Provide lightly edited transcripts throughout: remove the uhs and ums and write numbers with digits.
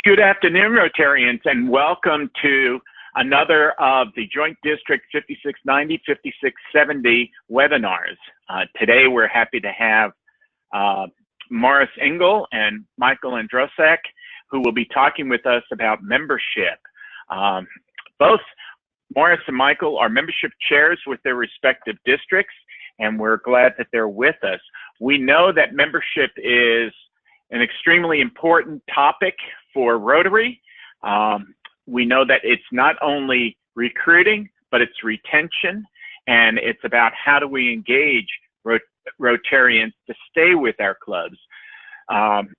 Good afternoon, Rotarians, and welcome to another of the Joint District 5690, 5670 webinars. Today, we're happy to have Morris Engel and Michael Androsek, who will be talking with us about membership. Both Morris and Michael are membership chairs with their respective districts, and we're glad that they're with us. We know that membership is an extremely important topic for Rotary. We know that it's not only recruiting, but it's retention, and it's about how do we engage Rotarians to stay with our clubs.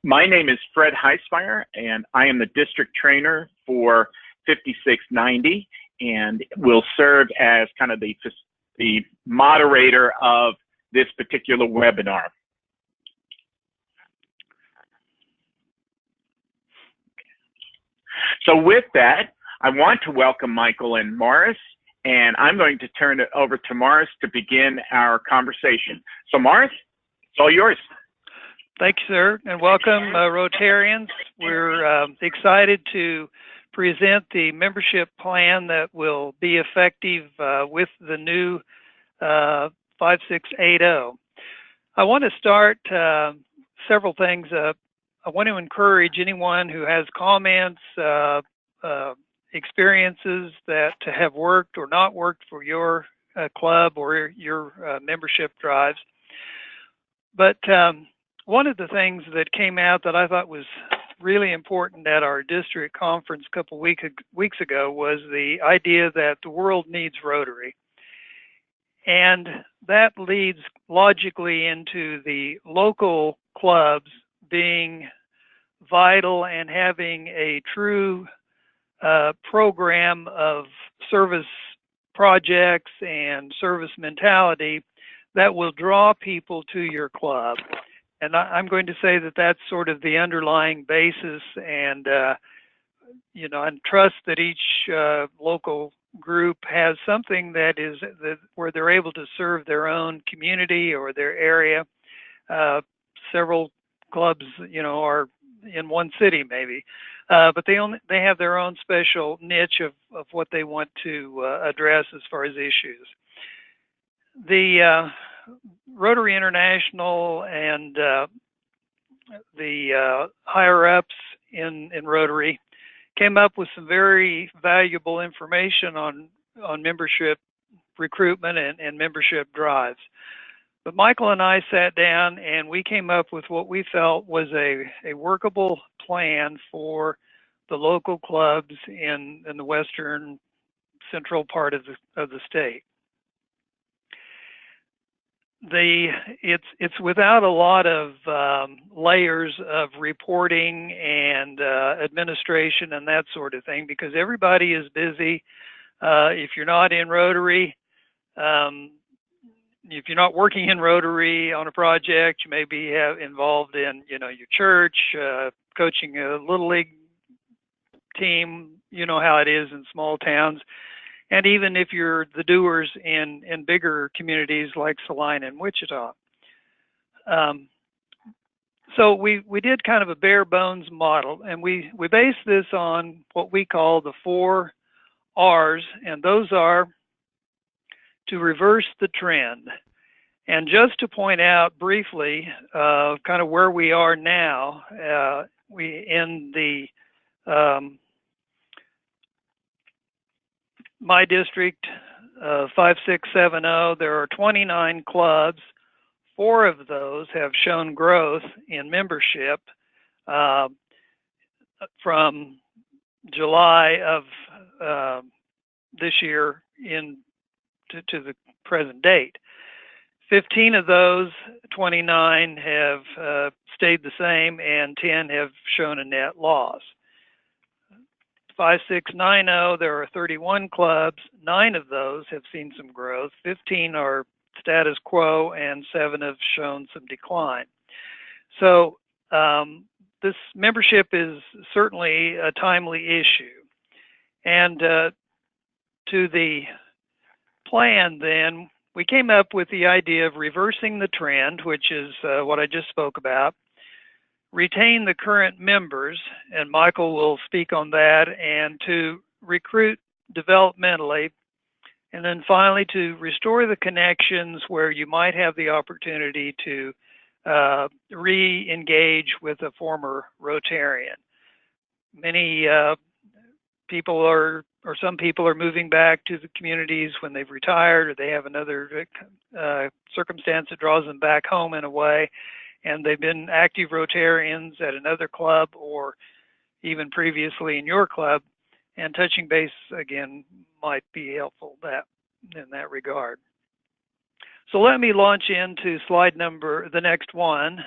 My name is Fred Heismeyer, and I am the district trainer for 5690, and will serve as kind of the moderator of this particular webinar. So with that, I want to welcome Michael and Morris, and I'm going to turn it over to Morris to begin our conversation. So Morris, it's all yours. Thank you, sir, and welcome, Rotarians. We're excited to present the membership plan that will be effective with the new 5680. I want to start several things. I want to encourage anyone who has comments, experiences that have worked or not worked for your club or your membership drives. But one of the things that came out that I thought was really important at our district conference a couple weeks ago was the idea that the world needs Rotary. And that leads logically into the local clubs being vital and having a true program of service projects and service mentality that will draw people to your club. And I'm going to say that that's sort of the underlying basis, and you know, and trust that each local group has something that is where they're able to serve their own community or their area. Several clubs, you know, are in one city maybe, but they have their own special niche of what they want to address as far as issues. The Rotary International and the higher ups in Rotary came up with some very valuable information on membership recruitment and membership drives. But Michael and I sat down and we came up with what we felt was a workable plan for the local clubs in the western central part of the state. It's without a lot of layers of reporting and administration and that sort of thing, because everybody is busy. If you're not in Rotary, if you're not working in Rotary on a project, you may be involved in, you know, your church, coaching a little league team. You know how it is in small towns. And even if you're the doers in bigger communities like Salina and Wichita. So we did kind of a bare bones model, and we based this on what we call the 4 R's, and those are to reverse the trend. And just to point out briefly kind of where we are now, we in the my district 5670, there are 29 clubs. 4 of those have shown growth in membership from July of this year to the present date. 15 of those 29 have stayed the same, and 10 have shown a net loss. 5690, there are 31 clubs. 9 of those have seen some growth. 15 are status quo, and 7 have shown some decline. So this membership is certainly a timely issue. And to the plan then, we came up with the idea of reversing the trend, which is what I just spoke about. retain the current members, and Michael will speak on that, and to recruit developmentally, and then finally to restore the connections where you might have the opportunity to re-engage with a former Rotarian. Many people are, or some people are moving back to the communities when they've retired, or they have another circumstance that draws them back home in a way, and they've been active Rotarians at another club or even previously in your club, and touching base again might be helpful in that regard. So let me launch into slide number, the next one.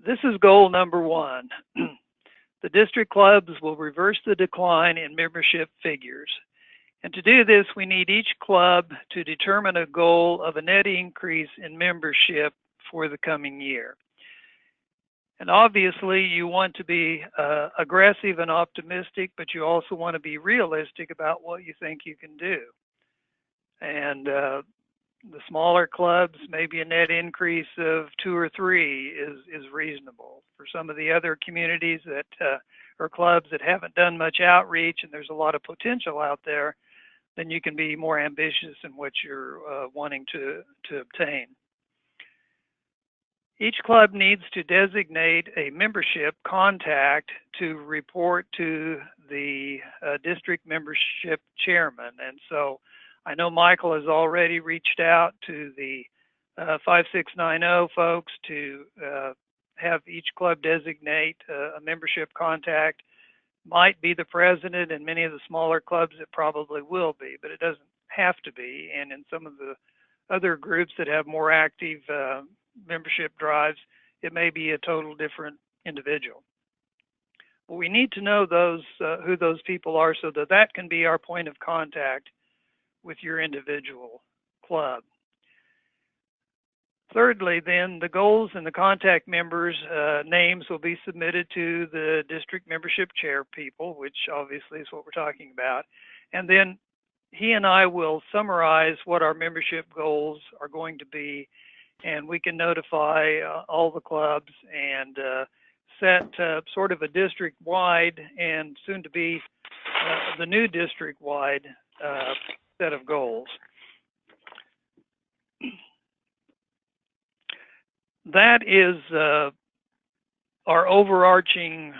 This is goal number 1. The district clubs will reverse the decline in membership figures. And to do this, we need each club to determine a goal of a net increase in membership for the coming year. And obviously, you want to be aggressive and optimistic, but you also want to be realistic about what you think you can do. And the smaller clubs, maybe a net increase of 2 or 3 is reasonable. For some of the other communities that or clubs that haven't done much outreach and there's a lot of potential out there, then you can be more ambitious in what you're wanting to obtain. Each club needs to designate a membership contact to report to the district membership chairman. And so I know Michael has already reached out to the 5690 folks to have each club designate a membership contact. Might be the president. In many of the smaller clubs it probably will be, but it doesn't have to be. And in some of the other groups that have more active membership drives, it may be a total different individual. But we need to know those who those people are, so that that can be our point of contact with your individual club. Thirdly, then, the goals and the contact members' names will be submitted to the district membership chair people, which obviously is what we're talking about. And then he and I will summarize what our membership goals are going to be, and we can notify all the clubs and set sort of a district-wide and soon to be the new district-wide set of goals. That is our overarching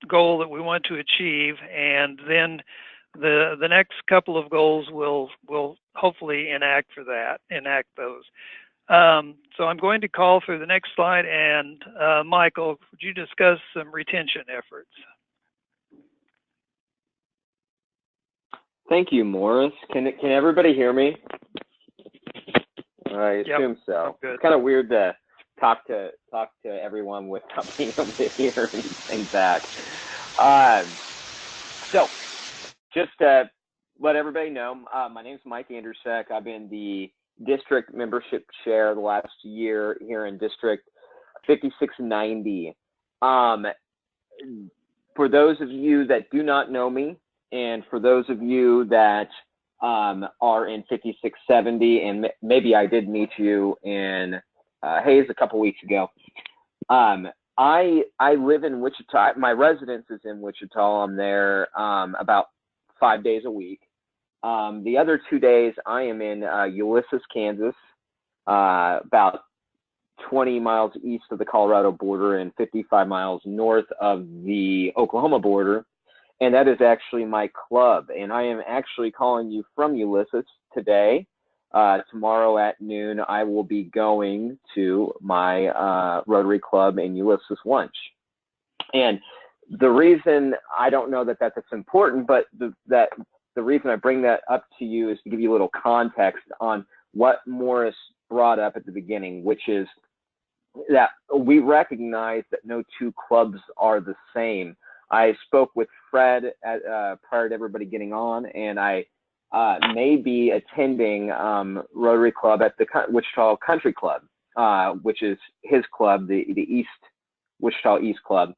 goal that we want to achieve, and then the next couple of goals will hopefully enact those. So I'm going to call for the next slide, and Michael, would you discuss some retention efforts? Thank you, Morris. Can everybody hear me? I assume so. It's kind of weird to talk to everyone without being able to hear anything back. So just to let everybody know, my name is Mike Andersek. I've been the district membership chair the last year here in District 5690. For those of you that do not know me, and for those of you that are in 5670, and maybe I did meet you in Hayes a couple weeks ago. I live in Wichita. My residence is in Wichita. I'm there about 5 days a week. The other 2 days I am in Ulysses, Kansas, about 20 miles east of the Colorado border and 55 miles north of the Oklahoma border. And that is actually my club. And I am actually calling you from Ulysses today. Tomorrow at noon, I will be going to my Rotary Club in Ulysses lunch. And the reason, I don't know that that's important, but the reason I bring that up to you is to give you a little context on what Morris brought up at the beginning, which is that we recognize that no two clubs are the same. I spoke with Fred prior to everybody getting on, and I may be attending Rotary Club at the Wichita Country Club, which is his club, the Wichita East Club,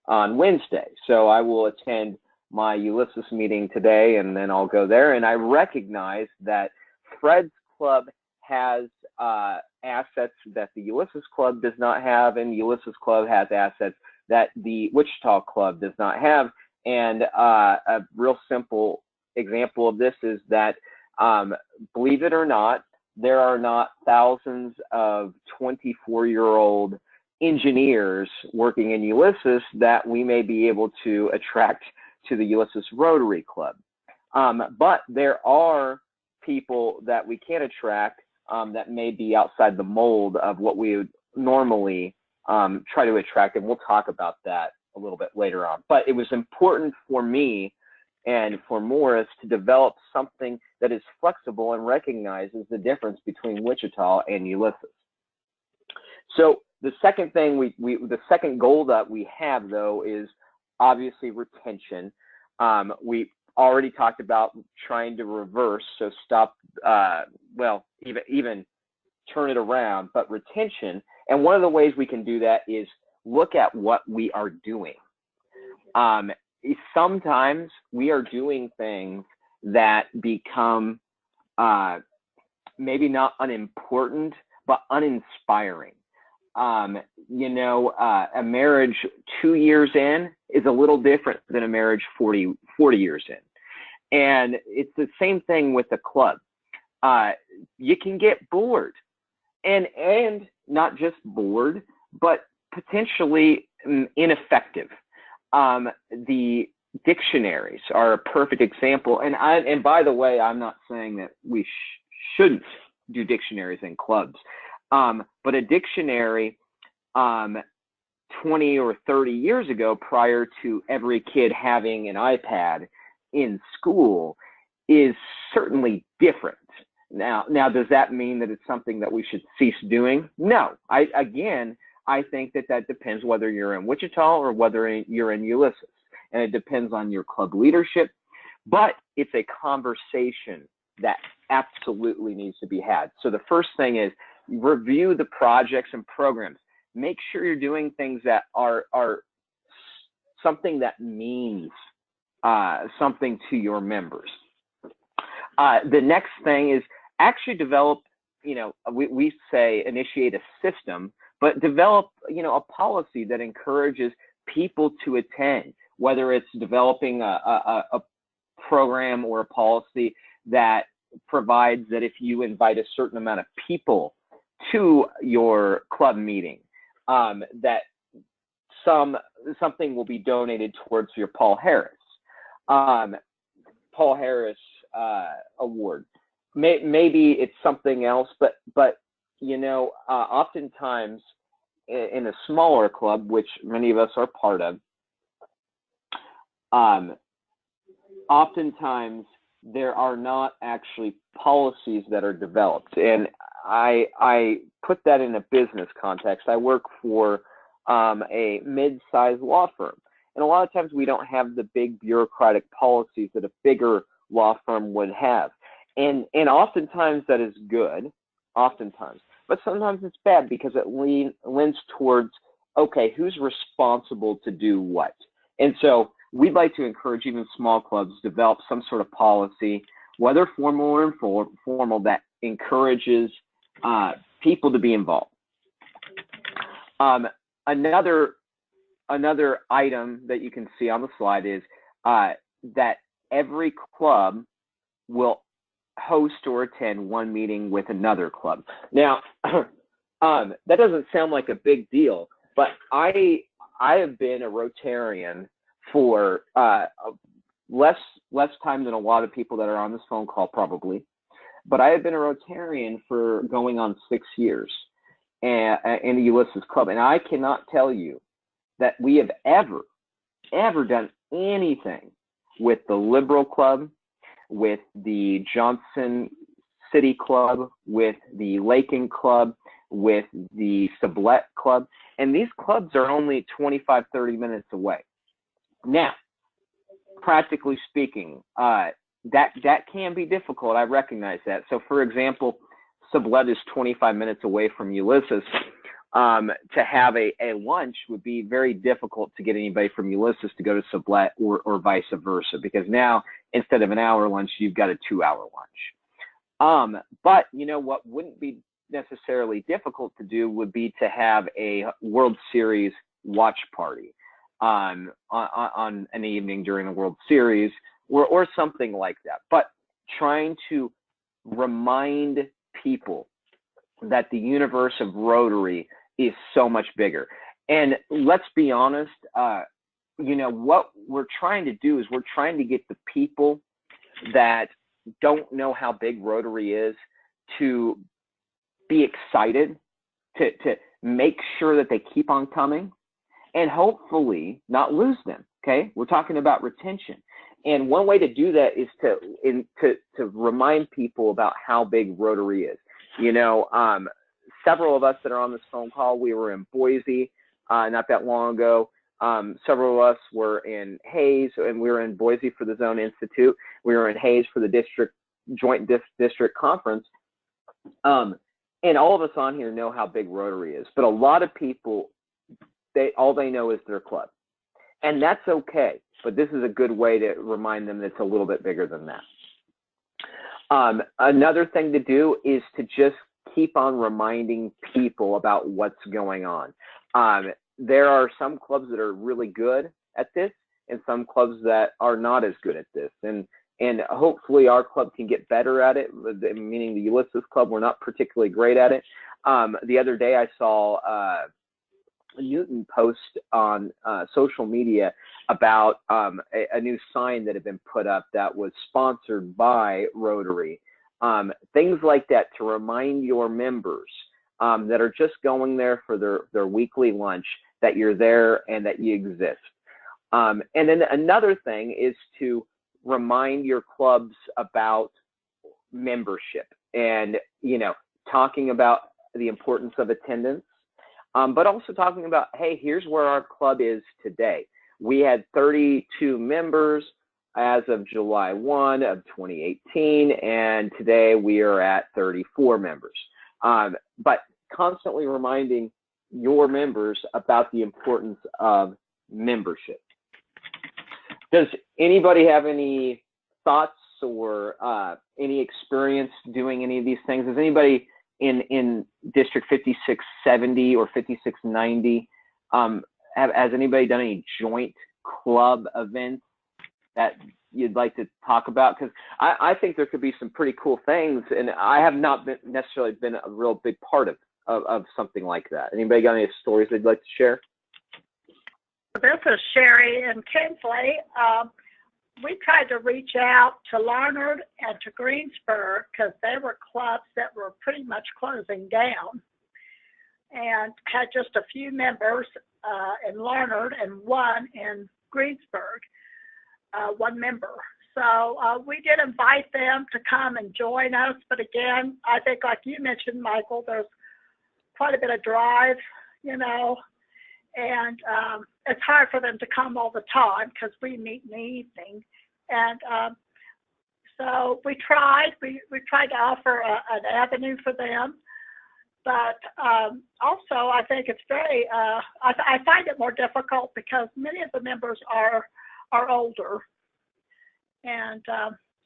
on Wednesday. So I will attend my Ulysses meeting today, and then I'll go there. And I recognize that Fred's club has assets that the Ulysses Club does not have, and Ulysses Club has assets that the Wichita Club does not have. And a real simple example of this is that, believe it or not, there are not thousands of 24-year-old engineers working in Ulysses that we may be able to attract to the Ulysses Rotary Club. But there are people that we can attract that may be outside the mold of what we would normally try to attract, and we'll talk about that a little bit later on. But it was important for me and for Morris to develop something that is flexible and recognizes the difference between Wichita and Ulysses. So the second thing the second goal that we have, though, is obviously retention. We already talked about trying to reverse, so stop, well, even turn it around, but retention. And one of the ways we can do that is look at what we are doing. Sometimes we are doing things that become maybe not unimportant, but uninspiring. You know, a marriage 2 years in is a little different than a marriage 40 years in. And it's the same thing with the club. You can get bored, and not just bored, but potentially ineffective. The dictionaries are a perfect example. And by the way, I'm not saying that we shouldn't do dictionaries in clubs. But a dictionary 20 or 30 years ago, prior to every kid having an iPad in school, is certainly different. Now, does that mean that it's something that we should cease doing? No. I think that depends whether you're in Wichita or whether you're in Ulysses. And it depends on your club leadership. But it's a conversation that absolutely needs to be had. So the first thing is review the projects and programs. Make sure you're doing things that are something that means something to your members. The next thing is actually develop, you know, we say initiate a system, but develop, you know, a policy that encourages people to attend, whether it's developing a program or a policy that provides that if you invite a certain amount of people to your club meeting, that something will be donated towards your Paul Harris award. Maybe it's something else, but you know, oftentimes in a smaller club, which many of us are part of, oftentimes there are not actually policies that are developed. And I put that in a business context. I work for a mid-sized law firm. And a lot of times we don't have the big bureaucratic policies that a bigger law firm would have. And oftentimes that is good, oftentimes. But sometimes it's bad because it leans towards, okay, who's responsible to do what? And so we'd like to encourage even small clubs to develop some sort of policy, whether formal or informal, that encourages people to be involved. Another item that you can see on the slide is that every club will host or attend one meeting with another club. Now, that doesn't sound like a big deal, but I have been a Rotarian for less time than a lot of people that are on this phone call probably, but I have been a Rotarian for going on 6 years in the Ulysses Club, and I cannot tell you that we have ever done anything with the Liberal Club, with the Johnson City Club, with the Lakin Club, with the Sublette Club, and these clubs are only 25, 30 minutes away. Now, practically speaking, that can be difficult. I recognize that. So, for example, Sublette is 25 minutes away from Ulysses. To have a lunch would be very difficult to get anybody from Ulysses to go to Sublette or vice versa, because now instead of an hour lunch, you've got a 2-hour lunch. But you know what wouldn't be necessarily difficult to do would be to have a World Series watch party on an evening during the World Series or something like that. But trying to remind people that the universe of Rotary is so much bigger. And let's be honest, you know, what we're trying to do is we're trying to get the people that don't know how big Rotary is to be excited, to make sure that they keep on coming, and hopefully not lose them. Okay, we're talking about retention, and one way to do that is to remind people about how big Rotary is. You know, several of us that are on this phone call, we were in Boise not that long ago. Several of us were in Hays, and we were in Boise for the Zone Institute. We were in Hays for the joint district conference. And all of us on here know how big Rotary is, but a lot of people, all they know is their club, and that's okay. But this is a good way to remind them that it's a little bit bigger than that. Another thing to do is to just keep on reminding people about what's going on. There are some clubs that are really good at this and some clubs that are not as good at this. And hopefully our club can get better at it, meaning the Ulysses Club, we're not particularly great at it. The other day I saw Newton post on social media about a new sign that had been put up that was sponsored by Rotary. Things like that to remind your members that are just going there for their weekly lunch that you're there and that you exist. And then another thing is to remind your clubs about membership and, you know, talking about the importance of attendance, but also talking about, hey, here's where our club is today. We had 32 members as of July 1 of 2018, and today we are at 34 members. But constantly reminding your members about the importance of membership. Does anybody have any thoughts or any experience doing any of these things? Does anybody in District 5670 or 5690, has anybody done any joint club events that you'd like to talk about? Because I think there could be some pretty cool things, and I have not necessarily been a real big part of something like that. Anybody got any stories they'd like to share? This is Sherry in Kinsley. We tried to reach out to Larned and to Greensburg because they were clubs that were pretty much closing down and had just a few members in Larned and one in Greensburg, one member. So we did invite them to come and join us. But again, I think like you mentioned, Michael, there's quite a bit of drive, you know, and it's hard for them to come all the time because we meet in the evening. And so we tried to offer an avenue for them. But also, I think it's very, I find it more difficult because many of the members are older. And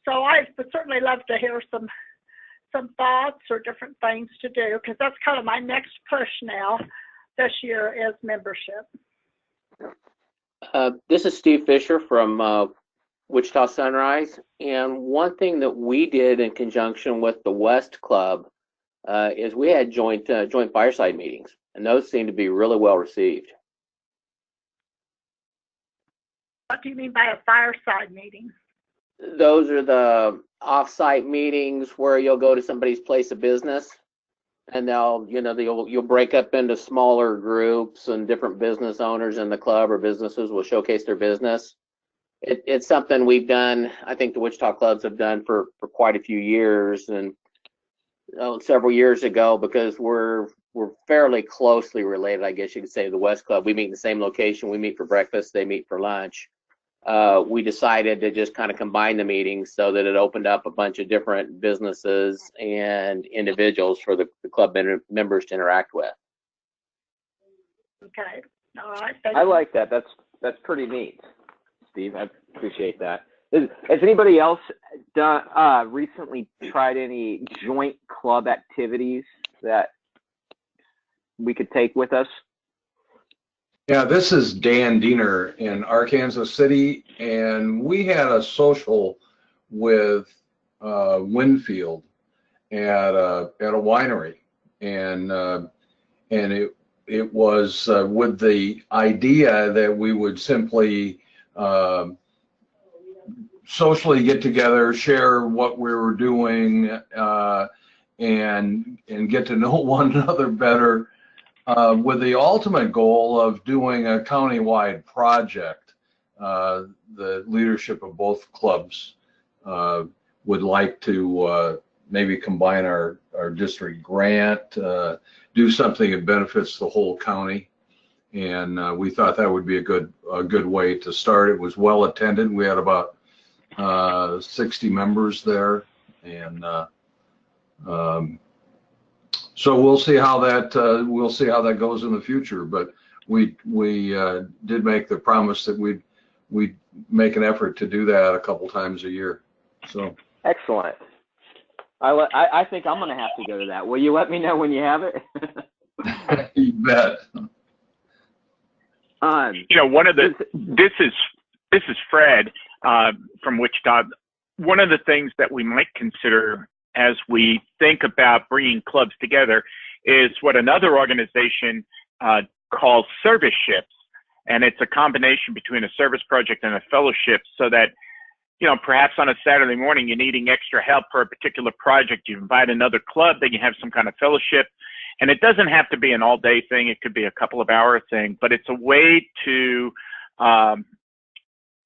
so I would certainly love to hear some thoughts or different things to do, because that's kind of my next push now this year is membership. This is Steve Fisher from Wichita Sunrise, and one thing that we did in conjunction with the West Club is we had joint fireside meetings, and those seem to be really well received. What do you mean by a fireside meeting? Those are the off-site meetings where you'll go to somebody's place of business, and you'll break up into smaller groups, and different business owners in the club or businesses will showcase their business. It's something we've done. I think the Wichita clubs have done for quite a few years, and several years ago, because we're fairly closely related, I guess you could say, to the West Club. We meet in the same location. We meet for breakfast. They meet for lunch. We decided to just kind of combine the meetings so that it opened up a bunch of different businesses and individuals for the club members to interact with. Okay. All right. I like that. That's pretty neat, Steve. I appreciate that. Has anybody else recently tried any joint club activities that we could take with us? Yeah, this is Dan Diener in Arkansas City, and we had a social with Winfield at a winery, and it was with the idea that we would simply socially get together, share what we were doing, and get to know one another better, with the ultimate goal of doing a countywide project. The leadership of both clubs would like to maybe combine our district grant, do something that benefits the whole county, and we thought that would be a good way to start. It was well attended. We had about 60 members there, and so we'll see how that goes in the future. But we did make the promise that we'd make an effort to do that a couple times a year. So excellent. I think I'm going to have to go to that. Will you let me know when you have it? You bet. One of the this is Fred from Wichita. One of the things that we might consider as we think about bringing clubs together is what another organization calls service ships, and it's a combination between a service project and a fellowship, so that perhaps on a Saturday morning you're needing extra help for a particular project. You invite another club, then you have some kind of fellowship. And it doesn't have to be an all-day thing. It could be a couple of hour thing, but it's a way to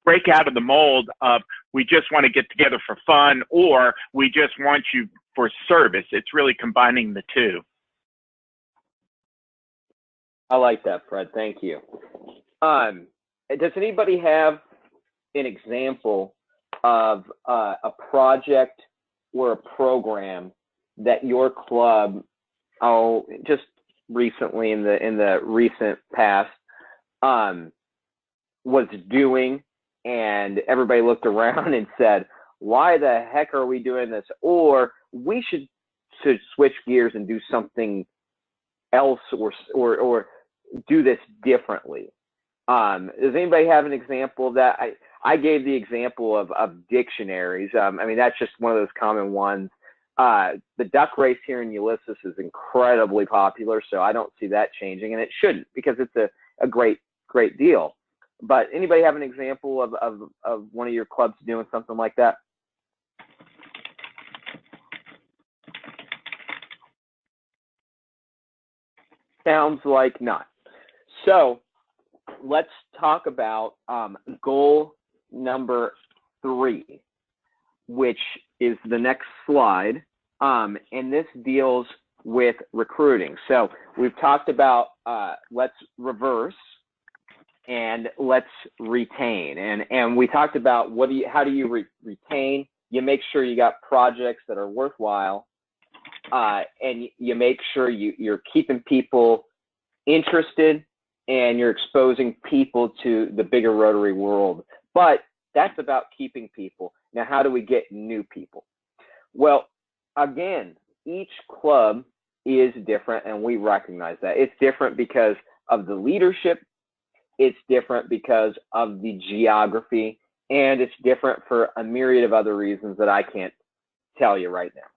break out of the mold of we just want to get together for fun, or we just want you for service. It's really combining the two. I like that, Fred. Thank you. Does anybody have an example of a project or a program that your club, just recently in the recent past, was doing, and everybody looked around and said, why the heck are we doing this? Or we should switch gears and do something else, or do this differently. Does anybody have an example of that? I gave the example of dictionaries. I mean, that's just one of those common ones. The duck race here in Ulysses is incredibly popular, so I don't see that changing, and it shouldn't, because it's a great deal. But anybody have an example of one of your clubs doing something like that? Sounds like not. So let's talk about goal number 3, which is the next slide. And this deals with recruiting. So we've talked about let's reverse and let's retain. And we talked about how do you retain? You make sure you got projects that are worthwhile, and you make sure you're keeping people interested, and you're exposing people to the bigger Rotary world. But that's about keeping people. Now, how do we get new people? Well, again, each club is different, and we recognize that. It's different because of the leadership, it's different because of the geography, and it's different for a myriad of other reasons that I can't tell you right now.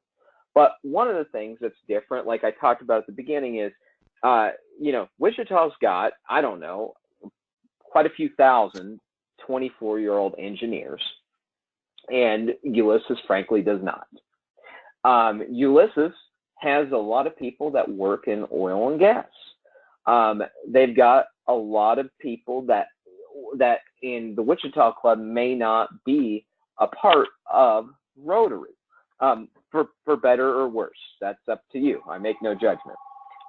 But one of the things that's different, like I talked about at the beginning, is Wichita's got, I don't know, quite a few thousand 24-year-old engineers, and Ulysses frankly does not. Ulysses has a lot of people that work in oil and gas. They've got a lot of people that in the Wichita Club may not be a part of Rotary, for better or worse. That's up to you. I make no judgment.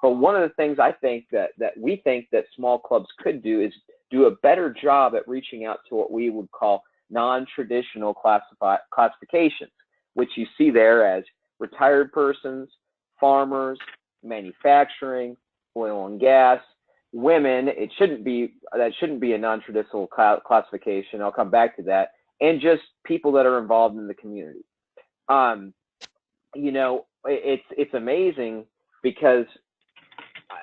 But one of the things I think that we think that small clubs could do is do a better job at reaching out to what we would call non-traditional classifications, which you see there as retired persons, farmers, manufacturing, oil and gas, women. That shouldn't be a non-traditional classification. I'll come back to that. And just people that are involved in the community. It's amazing because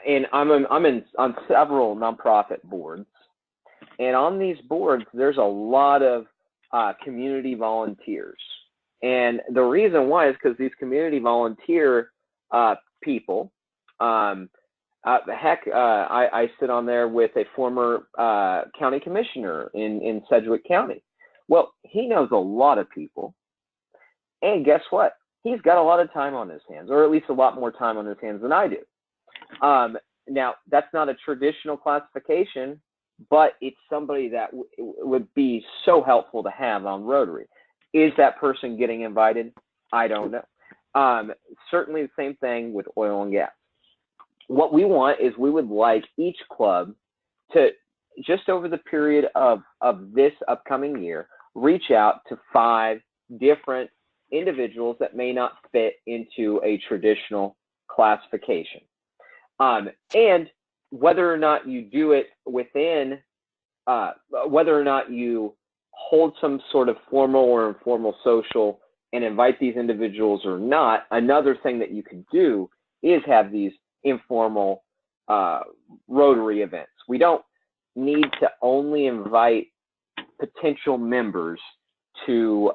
I'm on several nonprofit boards, and on these boards there's a lot of community volunteers, and the reason why is because these community volunteer people, I sit on there with a former county commissioner in Sedgwick County. Well, he knows a lot of people, and guess what? He's got a lot of time on his hands, or at least a lot more time on his hands than I do. Now, that's not a traditional classification, but it's somebody that would be so helpful to have on Rotary. Is that person getting invited? I don't know. Certainly the same thing with oil and gas. What we want is we would like each club to, just over the period of this upcoming year, reach out to 5 different individuals that may not fit into a traditional classification. And whether or not you do it within, whether or not you hold some sort of formal or informal social and invite these individuals or not, another thing that you can do is have these informal Rotary events. We don't need to only invite potential members to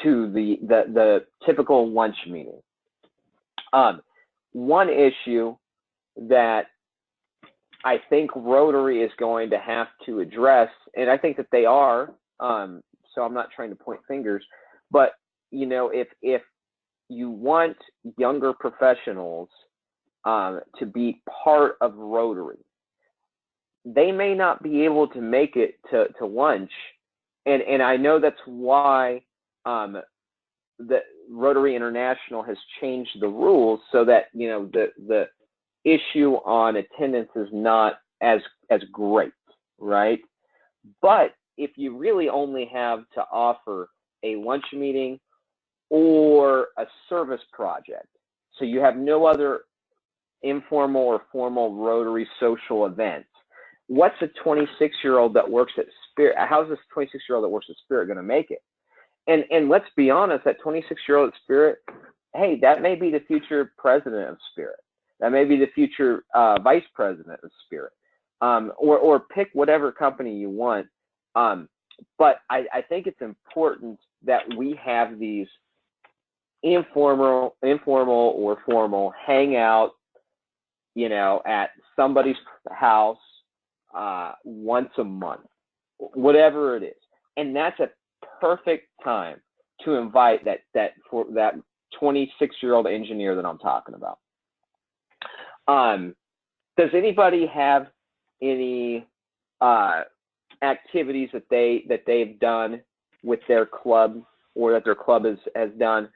the typical lunch meeting. One issue that I think Rotary is going to have to address, and I think that they are, so I'm not trying to point fingers, but you know, if you want younger professionals to be part of Rotary, they may not be able to make it to lunch, and I know that's why the Rotary International has changed the rules so that, you know, the issue on attendance is not as great, right? But if you really only have to offer a lunch meeting or a service project, so you have no other informal or formal Rotary social events, what's a 26-year-old that works at Spirit? How's this 26-year-old that works at Spirit going to make it? And let's be honest, that 26-year-old at Spirit, hey, that may be the future president of Spirit. That may be the future vice president of Spirit, or pick whatever company you want. But I think it's important that we have these informal or formal hangout, you know, at somebody's house once a month, whatever it is, and that's a perfect time to invite that 26-year-old engineer that I'm talking about. Does anybody have any activities that they've done with their club, or that their club has done,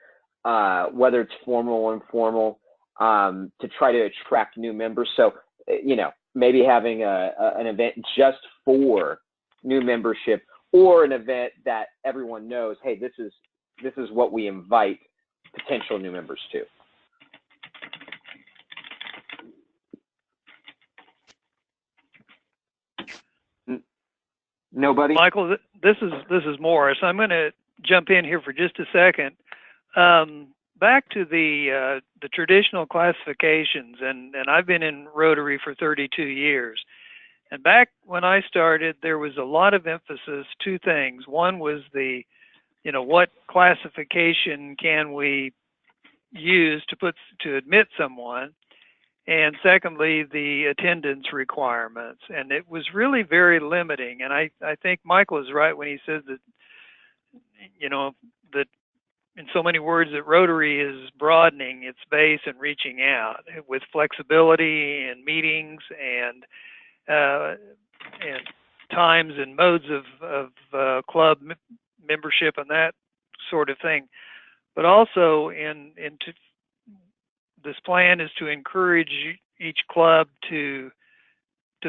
whether it's formal or informal, to try to attract new members? So, you know, maybe having an event just for new membership, or an event that everyone knows, hey, this is what we invite potential new members to. Nobody? Michael, this is Morris. I'm going to jump in here for just a second. Back to the traditional classifications, and I've been in Rotary for 32 years. And back when I started, there was a lot of emphasis, 2 things. One was the, you know, what classification can we use to admit someone, and secondly, the attendance requirements. And it was really very limiting. And I think Michael is right when he says that, you know, that in so many words, that Rotary is broadening its base and reaching out with flexibility and meetings and times and modes of club membership and that sort of thing. But also this plan is to encourage each club to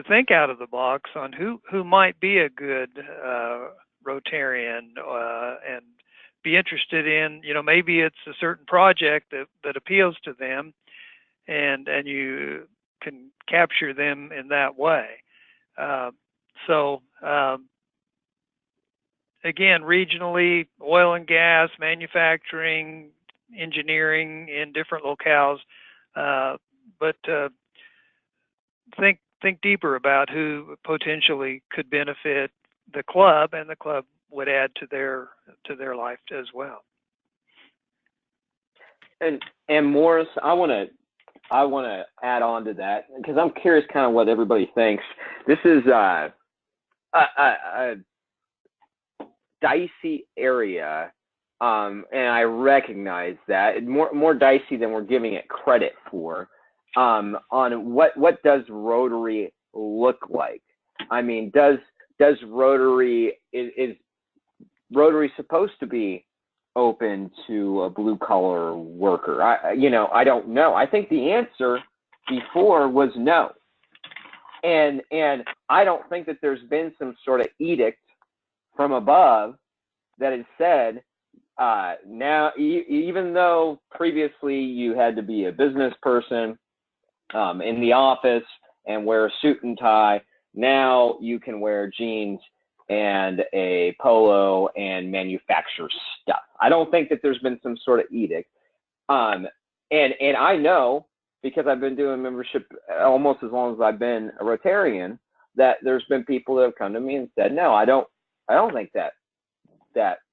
think out of the box on who might be a good Rotarian, and be interested in, you know, maybe it's a certain project that appeals to them, and you can capture them in that way. Again, regionally, oil and gas, manufacturing, engineering in different locales, but think deeper about who potentially could benefit the club, and the club would add to their life as well. And Morris, I want to add on to that because I'm curious kind of what everybody thinks. This is a dicey area, and I recognize that more dicey than we're giving it credit for. On what does Rotary look like? I mean, does Rotary is Rotary supposed to be open to a blue collar worker? I don't know. I think the answer before was no. And I don't think that there's been some sort of edict from above that has said, now, even though previously you had to be a business person in the office and wear a suit and tie, now you can wear jeans and a polo and manufacture stuff. I don't think that there's been some sort of edict. And I know, because I've been doing membership almost as long as I've been a Rotarian, that there's been people that have come to me and said, no, I don't think that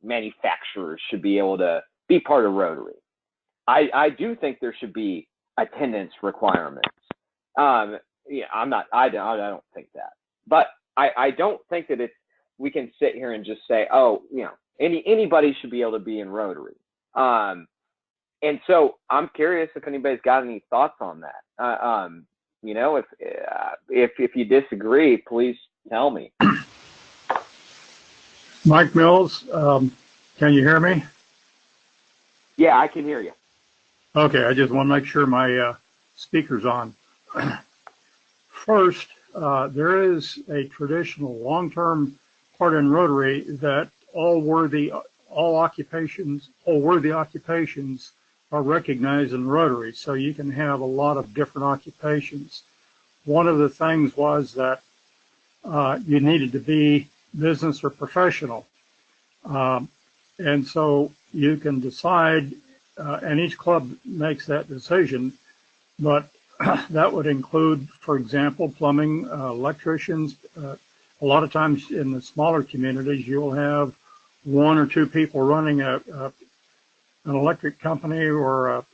manufacturers should be able to be part of Rotary. I do think there should be attendance requirements. I don't think that, but I don't think that we can sit here and just say, oh, anybody should be able to be in Rotary. And so I'm curious if anybody's got any thoughts on that. If you disagree, please tell me. Mike Mills, can you hear me? Yeah, I can hear you. Okay, I just want to make sure my speaker's on. First, there is a traditional long-term part in Rotary that all worthy occupations are recognized in Rotary, so you can have a lot of different occupations. One of the things was that you needed to be business or professional, and so you can decide, and each club makes that decision, but that would include, for example, plumbing, electricians. A lot of times in the smaller communities, you'll have one or two people running an electric company or an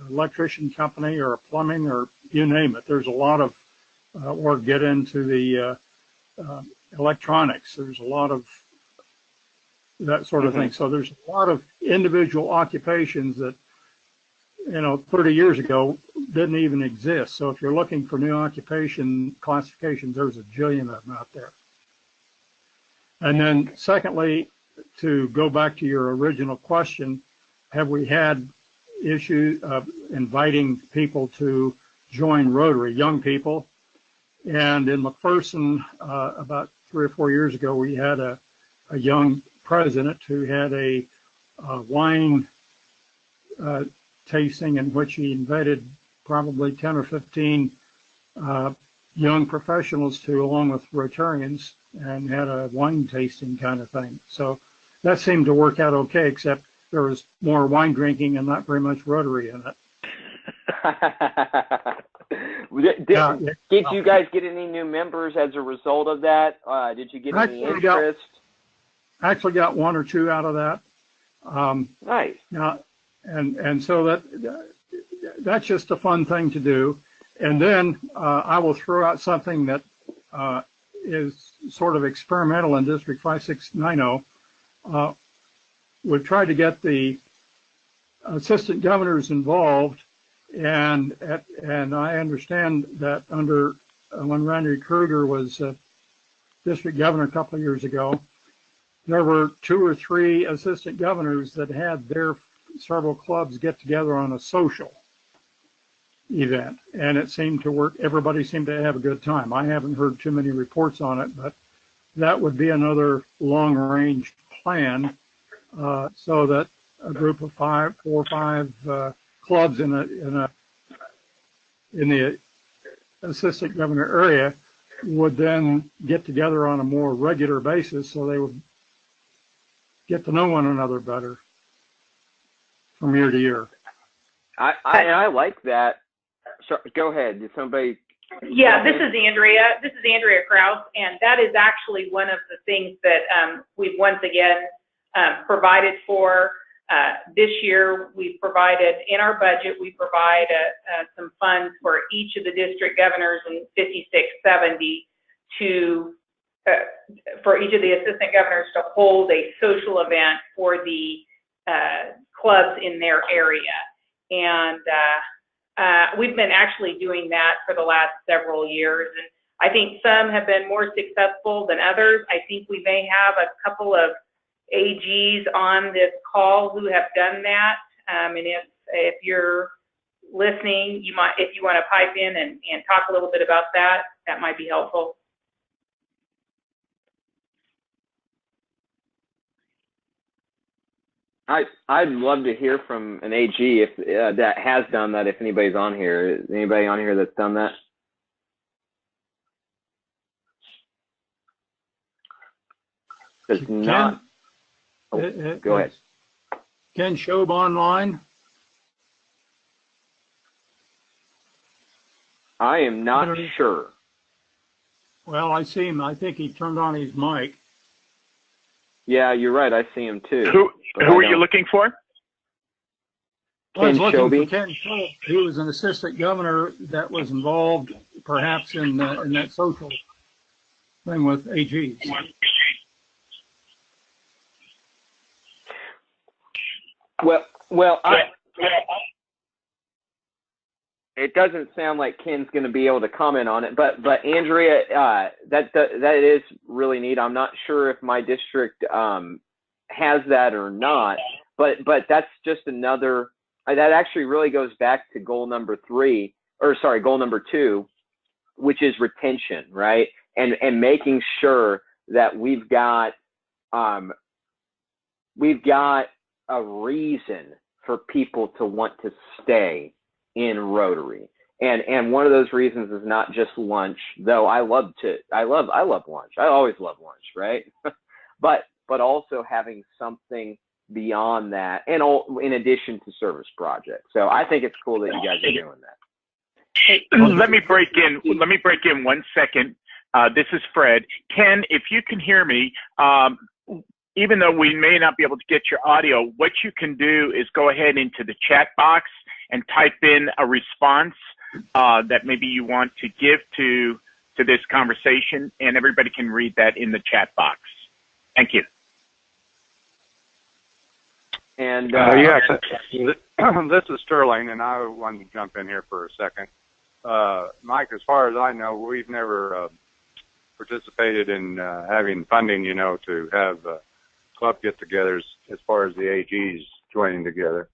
electrician company or a plumbing, or you name it. There's a lot of, or get into the electronics. There's a lot of that sort of thing. So there's a lot of individual occupations that, 30 years ago didn't even exist. So if you're looking for new occupation classifications, there's a jillion of them out there. And then secondly, to go back to your original question, have we had issues of inviting people to join Rotary, young people? And in McPherson, about 3 or 4 years ago, we had a young president who had a wine tasting in which he invited probably 10 or 15 young professionals to, along with Rotarians, and had a wine tasting kind of thing. So that seemed to work out okay, except there was more wine drinking and not very much Rotary in it. Did you guys get any new members as a result of that? Did you get any interest? Actually got one or two out of that. Nice. And so that's just a fun thing to do. And then I will throw out something that is sort of experimental in District 5690. We've tried to get the assistant governors involved, and I understand that under when Randy Kruger was district governor a couple of years ago, there were 2 or 3 assistant governors that had their several clubs get together on a social event, and it seemed to work. Everybody seemed to have a good time. I haven't heard too many reports on it, but that would be another long-range plan, so that a group of 4 or 5 clubs in the assistant governor area would then get together on a more regular basis, so they would get to know one another better from year to year. I like that. go ahead. Did somebody? Yeah, this is Andrea. This is Andrea Krause, and that is actually one of the things that we've once again provided for. This year, we've provided, in our budget, we provide some funds for each of the district governors in 5670 for each of the assistant governors to hold a social event for the clubs in their area. And we've been actually doing that for the last several years. And I think some have been more successful than others. I think we may have a couple of AGs on this call who have done that. And if you're listening, you might, if you want to pipe in and talk a little bit about that, that might be helpful. I'd love to hear from an AG if that has done that. If anybody's on here, is anybody on here that's done that? There's not. Oh, go ahead. Ken Shobe online? I am not sure. Well, I see him. I think he turned on his mic. Yeah, you're right. I see him too. Who are you looking for? I was looking Shobe. for Ken Shobe. He was an assistant governor that was involved, perhaps, in that social thing with AGs. Well, it doesn't sound like Ken's going to be able to comment on it, but Andrea, that is really neat. I'm not sure if my district has that or not, but that's just another. That actually really goes back to goal number 2, which is retention, right? And making sure that we've got a reason for people to want to stay in Rotary. And one of those reasons is not just lunch, though I love lunch. I always love lunch, right? but also having something beyond that, and in addition to service projects. So I think it's cool that you guys are doing that. Let me break in 1 second. This is Fred. Ken, if you can hear me, even though we may not be able to get your audio, what you can do is go ahead into the chat box and type in a response that maybe you want to give to this conversation, and everybody can read that in the chat box. Thank you. And yes, this is Sterling, and I wanted to jump in here for a second. Mike, as far as I know, we've never participated in having funding, to have club get-togethers as far as the AGs joining together.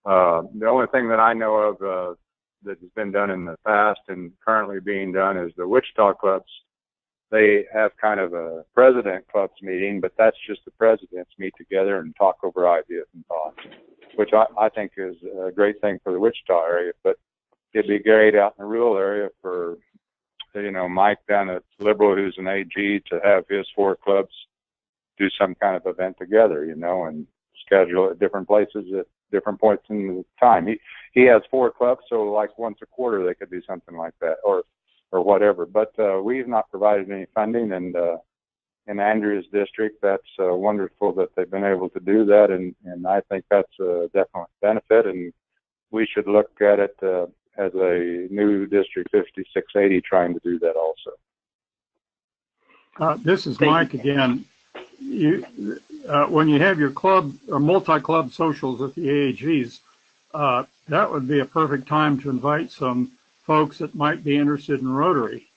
The only thing that I know of that has been done in the past and currently being done is the Wichita clubs. They have kind of a president clubs meeting, but that's just the presidents meet together and talk over ideas and thoughts, which I think is a great thing for the Wichita area. But it'd be great out in the rural area for, Mike down at Liberal, who's an AG, to have his 4 clubs do some kind of event together, and schedule at different places at different points in the time. He has 4 clubs, so like once a quarter they could do something like that, or whatever. But we've not provided any funding, and in Andrea's district, that's wonderful that they've been able to do that, and I think that's a definite benefit, and we should look at it as a new District 5680 trying to do that also. This is Mike again. When you have your club or multi-club socials with the AAGs, that would be a perfect time to invite some folks that might be interested in Rotary.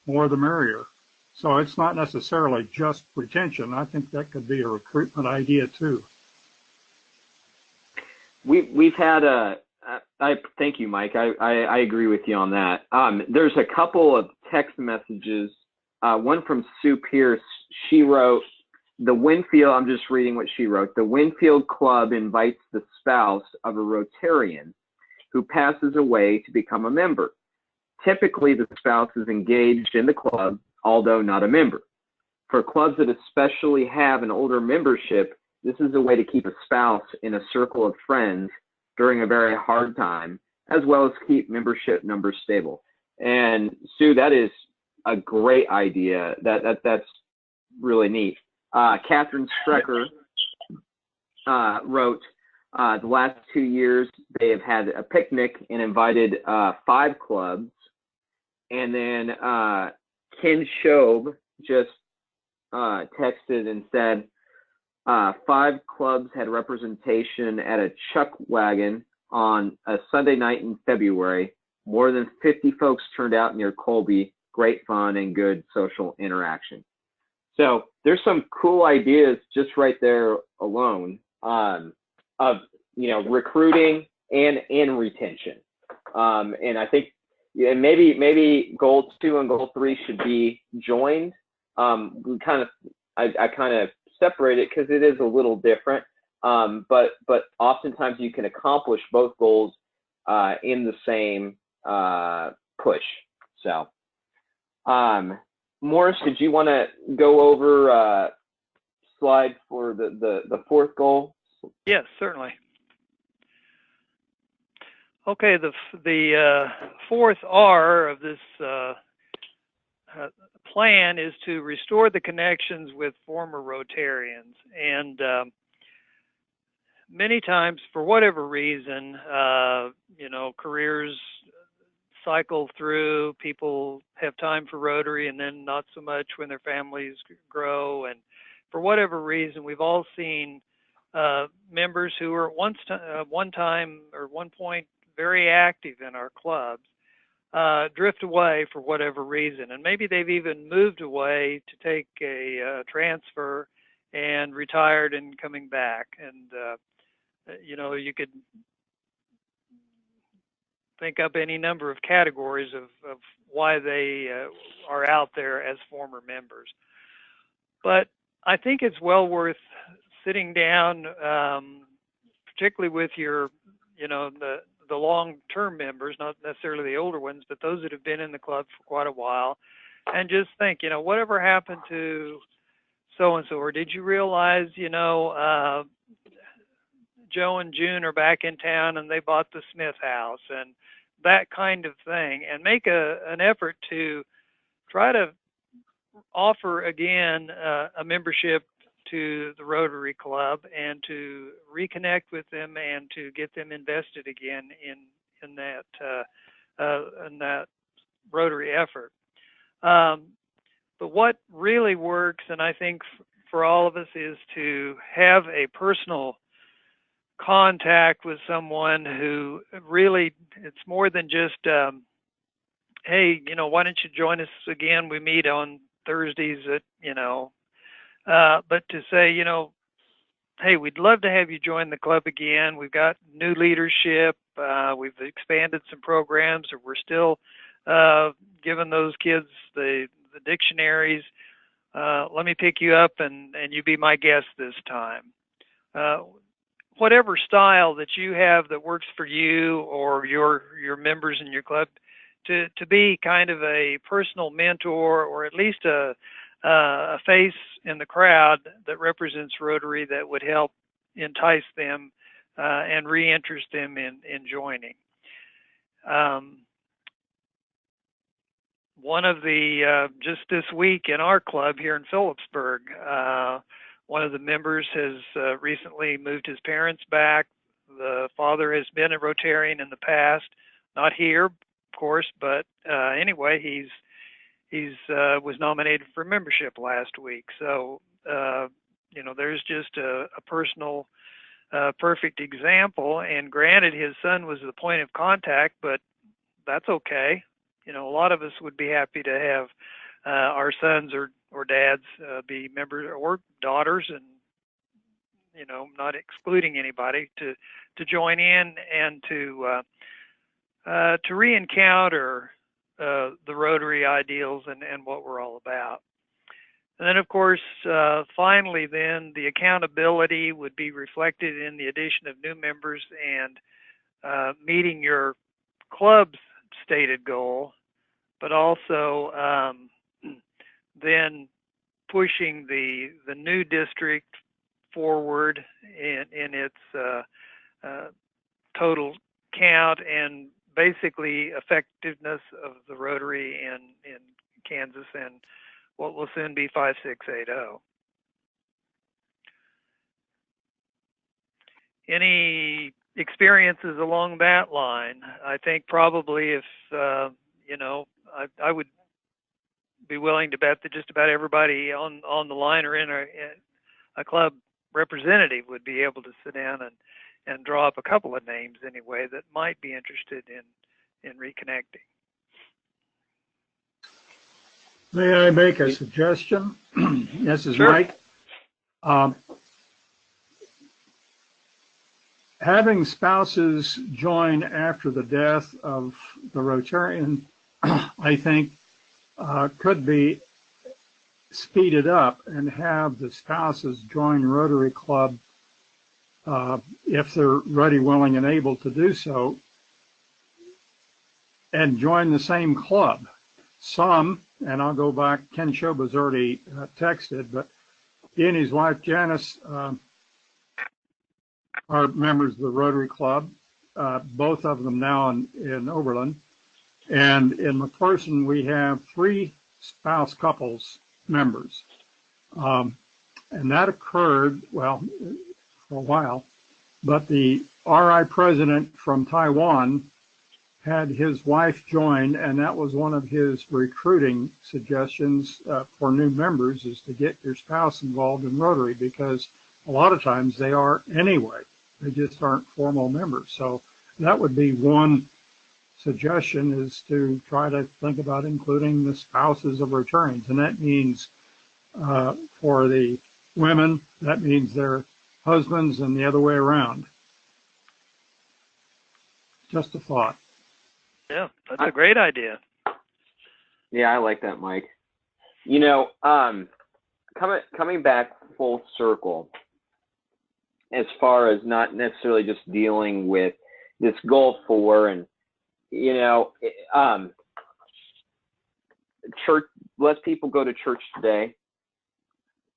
More the merrier. So it's not necessarily just retention. I think that could be a recruitment idea too. We've had thank you, Mike. I agree with you on that. There's a couple of text messages. One from Sue Pierce. She wrote, the Winfield, I'm just reading what she wrote. The Winfield Club invites the spouse of a Rotarian who passes away to become a member. Typically, the spouse is engaged in the club, although not a member. For clubs that especially have an older membership, this is a way to keep a spouse in a circle of friends during a very hard time, as well as keep membership numbers stable. And Sue, that is a great idea. That's really neat. Catherine Strecker wrote, the last 2 years they have had a picnic and invited 5 clubs. And then Ken Shobe just texted and said 5 clubs had representation at a chuck wagon on a Sunday night in February. More than 50 folks turned out near Colby. Great fun and good social interaction. So there's some cool ideas just right there alone of recruiting and retention. And I think maybe goal 2 and goal 3 should be joined. I kind of separate it because it is a little different. But oftentimes you can accomplish both goals in the same push. So, Morris, did you want to go over slide for the 4th goal? Yes, certainly. Okay, the 4th R of this plan is to restore the connections with former Rotarians. And many times, for whatever reason, careers cycle through. People have time for Rotary and then not so much when their families grow. And for whatever reason, we've all seen members who were at one time or one point very active in our clubs drift away for whatever reason. And maybe they've even moved away to take a transfer and retired and coming back. And, you could think up any number of categories of why they are out there as former members. But I think it's well worth sitting down, particularly with your, the long-term members, not necessarily the older ones, but those that have been in the club for quite a while, and just think, whatever happened to so-and-so, or did you realize, Joe and June are back in town and they bought the Smith house, and that kind of thing, and make an effort to try to offer again a membership to the Rotary Club and to reconnect with them and to get them invested again in that Rotary effort. But what really works, and I think for all of us, is to have a personal contact with someone who really, it's more than just, hey, why don't you join us again? We meet on Thursdays at, but to say, hey, we'd love to have you join the club again. We've got new leadership. We've expanded some programs, or we're still giving those kids the dictionaries. Let me pick you up and you be my guest this time. Whatever style that you have that works for you or your members in your club, to be kind of a personal mentor, or at least a face in the crowd that represents Rotary that would help entice them and reinterest them in joining. One of the, just this week in our club here in Phillipsburg, one of the members has recently moved his parents back. The father has been a Rotarian in the past, not here, of course, but anyway, he's was nominated for membership last week. So, there's just a personal, perfect example. And granted, his son was the point of contact, but that's okay. A lot of us would be happy to have our sons or dads be members, or daughters, and not excluding anybody, to join in and to re-encounter the Rotary ideals and what we're all about. And then, of course, finally, then the accountability would be reflected in the addition of new members and meeting your club's stated goal, but also then pushing the new district forward in its total count, and basically effectiveness of the Rotary in Kansas and what will soon be 5680. Any experiences along that line? I think probably if, you know, I would be willing to bet that just about everybody on the line or in a club representative would be able to sit down and draw up a couple of names anyway that might be interested in reconnecting. May I make a suggestion? This is Sure. Mike. Having spouses join after the death of the Rotarian, I think, could be speeded up and have the spouses join Rotary Club if they're ready, willing, and able to do so, and join the same club. Some, and I'll go back, Ken Shoba's already texted, but he and his wife Janice are members of the Rotary Club, both of them now in Oberlin. And in McPherson, we have 3 spouse couples members. And that occurred, well, for a while, but the RI president from Taiwan had his wife join, and that was one of his recruiting suggestions for new members, is to get your spouse involved in Rotary, because a lot of times they are anyway. They just aren't formal members. So that would be one suggestion, is to try to think about including the spouses of Rotarians. And that means for the women, that means their husbands, and the other way around. Just a thought. Yeah, that's a great idea. Yeah, I like that, Mike. You know, coming back full circle, as far as not necessarily just dealing with this Gulf War, and, you know, church, less people go to church today.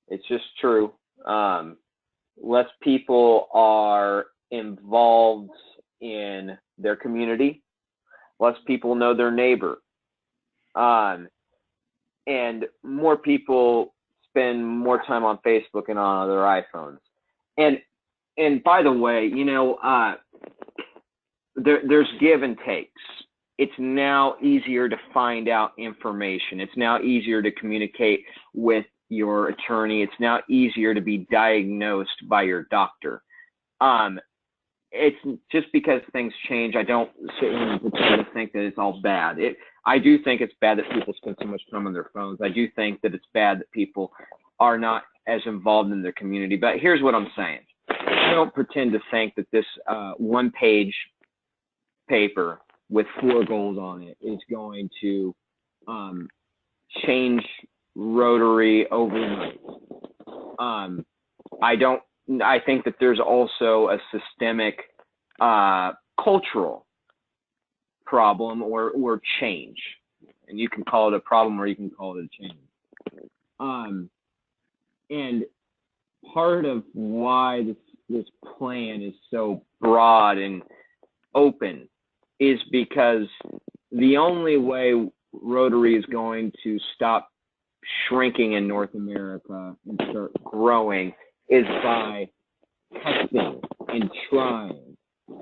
It's just true. Less people are involved in their community. Less people know their neighbor. And more people spend more time on Facebook and on their iPhones. And by the way, you know, there's give and takes. It's now easier to find out information. It's now easier to communicate with your attorney. It's now easier to be diagnosed by your doctor. It's just because things change, I don't sit here and pretend to think that it's all bad. I do think it's bad that people spend so much time on their phones. I do think that it's bad that people are not as involved in their community. But here's what I'm saying. I don't pretend to think that this one-page paper with 4 goals on it is going to change Rotary overnight. I think that there's also a systemic cultural problem or change, and you can call it a problem or you can call it a change. And part of why this plan is so broad and open is because the only way Rotary is going to stop shrinking in North America and start growing is by testing and trying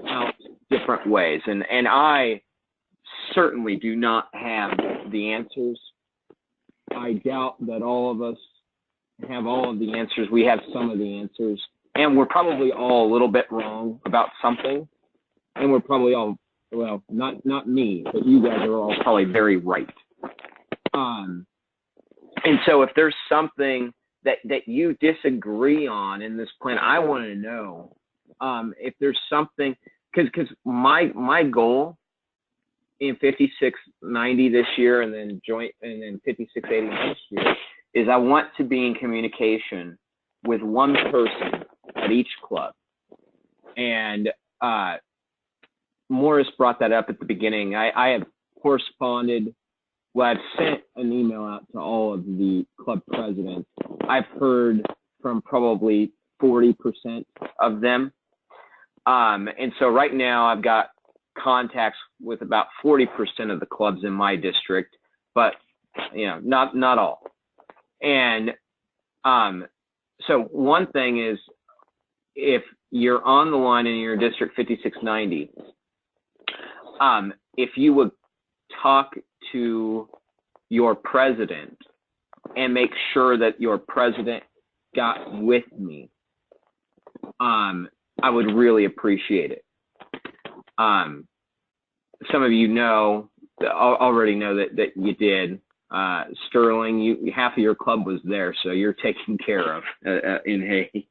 out different ways. And I certainly do not have the answers. I doubt that all of us have all of the answers. We have some of the answers. And we're probably all a little bit wrong about something. And we're probably all, well, not me, but you guys are all probably very right. And so if there's something that you disagree on in this plan, I want to know if there's something, because my goal in 5690 this year and then 5680 next year is I want to be in communication with one person at each club. And Morris brought that up at the beginning. I have corresponded. Well, I've sent an email out to all of the club presidents. I've heard from probably 40% of them. And so right now I've got contacts with about 40% of the clubs in my district, but not all. And so one thing is, if you're on the line in your district 5690, if you would talk to your president and make sure that your president got with me, I would really appreciate it. Some of you already know that you did. Sterling, half of your club was there, so you're taken care of in Hayes.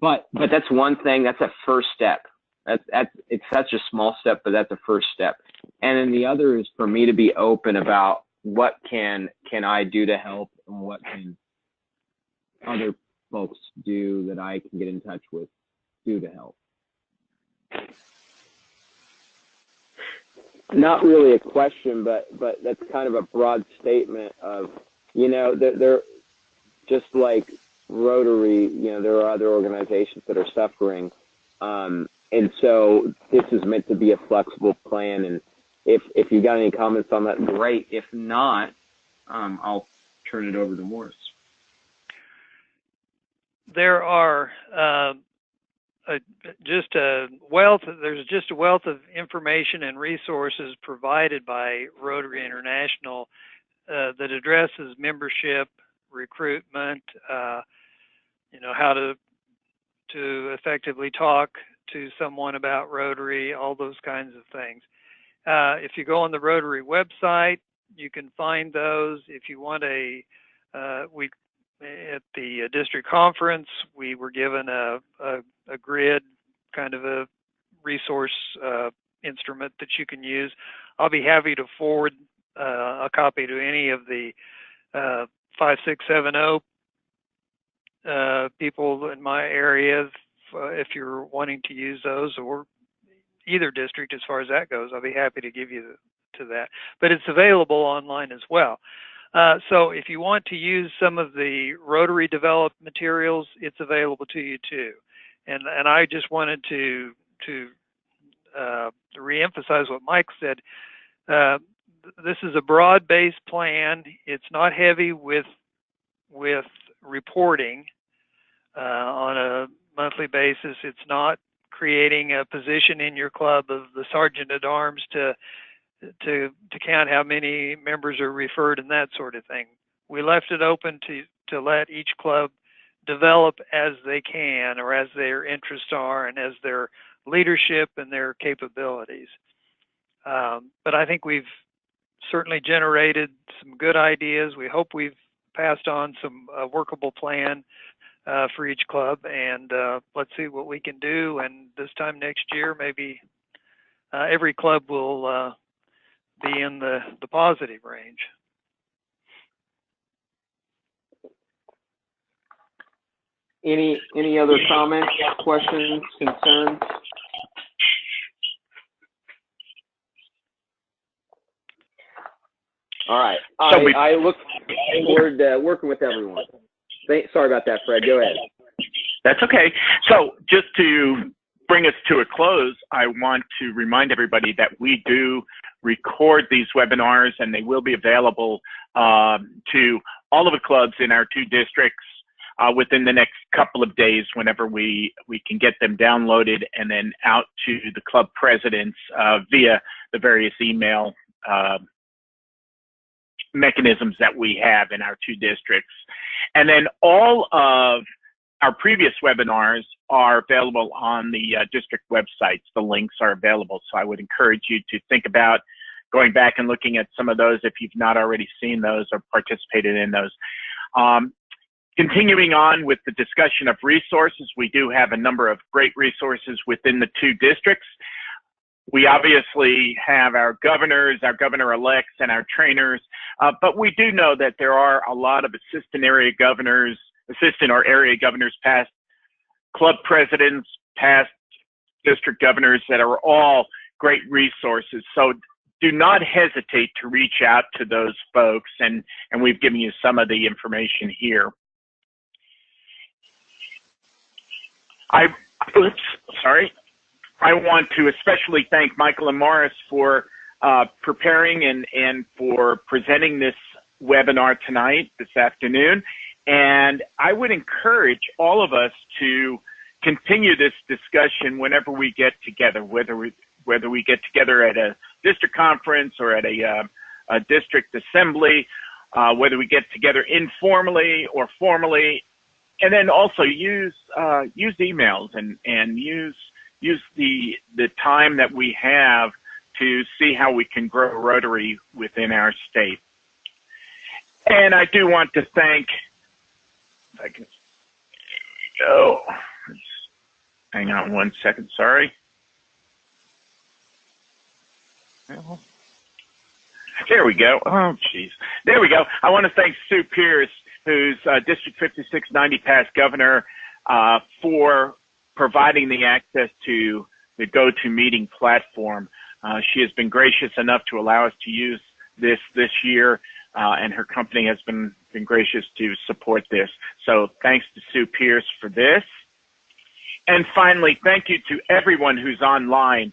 But that's one thing. That's a first step. It's such a small step, but that's a first step. And then the other is for me to be open about what can I do to help, and what can other folks do that I can get in touch with, do to help. Not really a question, but that's kind of a broad statement of, they're just like Rotary, there are other organizations that are suffering. And so this is meant to be a flexible plan. And if you got any comments on that, great. If not, I'll turn it over to Morris. There are there's just a wealth of information and resources provided by Rotary International that addresses membership, recruitment, how to effectively talk to someone about Rotary, all those kinds of things. If you go on the Rotary website, you can find those. If you want at the district conference, we were given a grid, kind of a resource instrument that you can use. I'll be happy to forward a copy to any of the 5670 people in my area if you're wanting to use those, or either district as far as that goes. I'll be happy to give you to that. But it's available online as well. So if you want to use some of the Rotary developed materials, it's available to you too. And I just wanted to reemphasize what Mike said. This is a broad-based plan. It's not heavy with reporting on a monthly basis. It's not creating a position in your club of the sergeant at arms to count how many members are referred and that sort of thing. We left it open to let each club develop as they can, or as their interests are, and as their leadership and their capabilities. But I think we've certainly generated some good ideas. We hope we've passed on some workable plan for each club, and let's see what we can do. And this time next year, maybe every club will be in the positive range. Any other comments, questions, concerns? All right. I look forward to working with everyone. Sorry about that, Fred. Go ahead. That's okay. So just to bring us to a close, I want to remind everybody that we do record these webinars, and they will be available to all of the clubs in our 2 districts within the next couple of days, whenever we can get them downloaded and then out to the club presidents via the various email mechanisms that we have in our 2 districts. And then all of our previous webinars are available on the district websites. The links are available. So I would encourage you to think about going back and looking at some of those if you've not already seen those or participated in those. Continuing on with the discussion of resources, we do have a number of great resources within the 2 districts. We obviously have our governors, our governor-elects, and our trainers, but we do know that there are a lot of assistant or area governors, past club presidents, past district governors that are all great resources. So do not hesitate to reach out to those folks, and we've given you some of the information here. I want to especially thank Michael and Morris for preparing and for presenting this webinar tonight, this afternoon. And I would encourage all of us to continue this discussion whenever we get together, whether we get together at a district conference or at a district assembly, whether we get together informally or formally, and then also use emails and use the time that we have to see how we can grow Rotary within our state. And I do want to thank, if I can go, hang on one second, sorry. There we go. Oh, jeez. There we go. I want to thank Sue Pierce, who's District 5690 past governor, for providing the access to the GoToMeeting platform. She has been gracious enough to allow us to use this year, and her company has been gracious to support this. So thanks to Sue Pierce for this. And finally, thank you to everyone who's online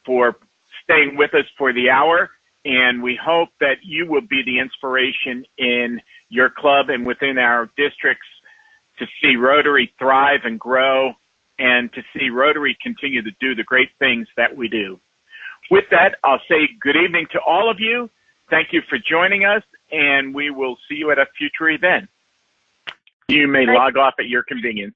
for staying with us for the hour. And we hope that you will be the inspiration in your club and within our districts to see Rotary thrive and grow, and to see Rotary continue to do the great things that we do. With that, I'll say good evening to all of you. Thank you for joining us, and we will see you at a future event. You may log off at your convenience.